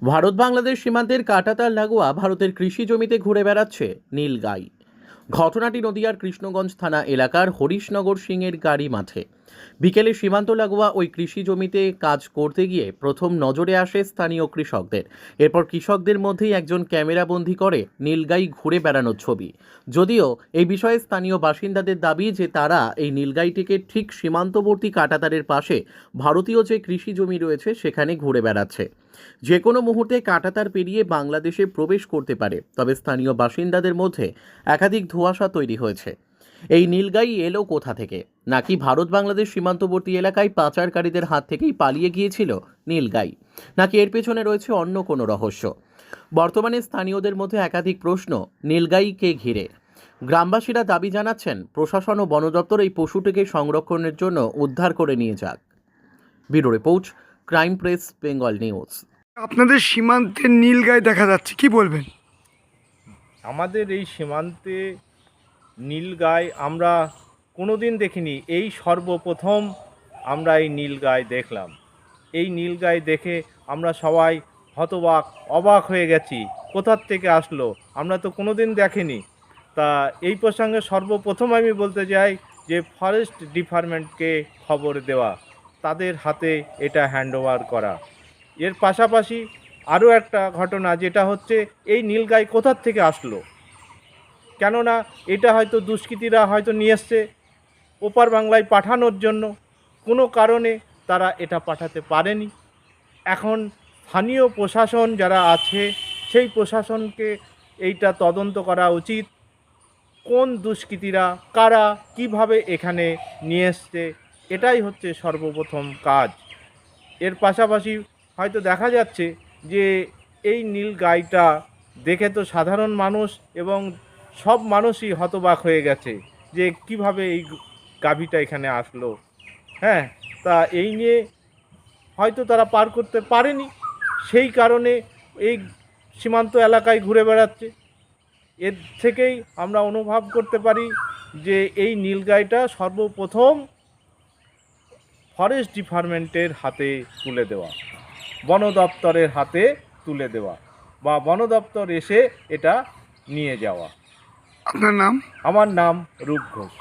ভারত বাংলাদেশ সীমান্তের কাঁটাতার লাগোয়া ভারতের কৃষি জমিতে ঘুরে বেড়াচ্ছে নীলগাই। ঘটনাটি নদিয়ার কৃষ্ণগঞ্জ থানা এলাকার হরিশনগর সিংয়ের গাড়ি মাঠে বিকেলে সীমান্ত লাগোয়া ওই কৃষি জমিতে কাজ করতে গিয়ে প্রথম নজরে আসে স্থানীয় কৃষকদের। এরপর কৃষকদের মধ্যেই একজন ক্যামেরাবন্দি করে নীলগাই ঘুরে বেড়ানোর ছবি। যদিও এই বিষয়ে স্থানীয় বাসিন্দাদের দাবি যে তারা এই নীলগাইটিকে ঠিক সীমান্তবর্তী কাঁটাতারের পাশে ভারতীয় যে কৃষি জমি রয়েছে সেখানে ঘুরে বেড়াচ্ছে। যে কোনো মুহূর্তে কাঁটাতার পেরিয়ে বাংলাদেশে প্রবেশ করতে পারে। তবে স্থানীয় বাসিন্দাদের মধ্যে একাধিক ধোঁয়াশা তৈরি হয়েছে। এই নীলগাই এলো কোথা থেকে? নাকি ভারত বাংলাদেশ সীমান্তবর্তী এলাকায় পাচারকারীদের হাত থেকেই পালিয়ে গিয়েছিল নীলগাই, নাকি এর পেছনে রয়েছে অন্য কোনো রহস্য? বর্তমানে স্থানীয়দের মধ্যে একাধিক প্রশ্ন নীলগাইকে ঘিরে। গ্রামবাসীরা দাবি জানাচ্ছেন প্রশাসন ও বন দপ্তর এই পশুটিকে সংরক্ষণের জন্য উদ্ধার করে নিয়ে যাক। Bureau report, crime press, Bengal news. আপনাদের সীমান্তে নীলগাই দেখা যাচ্ছে, কি বলবেন? আমাদের এই সীমান্তে নীলগাই আমরা কোনোদিন দেখিনি, এই সর্বপ্রথম আমরা এই নীলগাই দেখলাম। এই নীলগাই দেখে আমরা সবাই হতবাক, অবাক হয়ে গেছি। কোথার থেকে আসলো, আমরা তো কোনোদিন দেখিনি। তা এই প্রসঙ্গে সর্বপ্রথম আমি বলতে চাই যে ফরেস্ট ডিপার্টমেন্টকে খবর দেওয়া, তাদের হাতে এটা হ্যান্ডওভার করা। এর পাশাপাশি আরও একটা ঘটনা, যেটা হচ্ছে এই নীলগাই কোথার থেকে আসলো। কেননা এটা হয়তো দুষ্কৃতীরা হয়তো নিয়ে এসছে ওপার বাংলায় পাঠানোর জন্য, কোনো কারণে তারা এটা পাঠাতে পারেনি। এখন স্থানীয় প্রশাসন যারা আছে সেই প্রশাসনকে এইটা তদন্ত করা উচিত। কোন দুষ্কৃতীরা, কারা, কিভাবে এখানে নিয়ে এসছে, এটাই হচ্ছে সর্বপ্রথম কাজ। এর পাশাপাশি হয়তো দেখা যাচ্ছে যে এই নীলগাইটা দেখে তো সাধারণ মানুষ এবং সব মানুষই হতবাক হয়ে গেছে যে কিভাবে এই গাভীটা এখানে আসলো। হ্যাঁ, তা এই নিয়ে হয়তো তারা পার করতে পারেনি, সেই কারণে এই সীমান্ত এলাকায় ঘুরে বেড়াচ্ছে। এর থেকেই আমরা অনুভব করতে পারি যে এই নীলগাইটা সর্বপ্রথম ফরেস্ট ডিপার্টমেন্টের হাতে তুলে দেওয়া, বন দপ্তরের হাতে তুলে দেওয়া, বা বন দপ্তর এসে এটা নিয়ে যাওয়া। আপনার নাম? আমার নাম রূপ ঘোষ।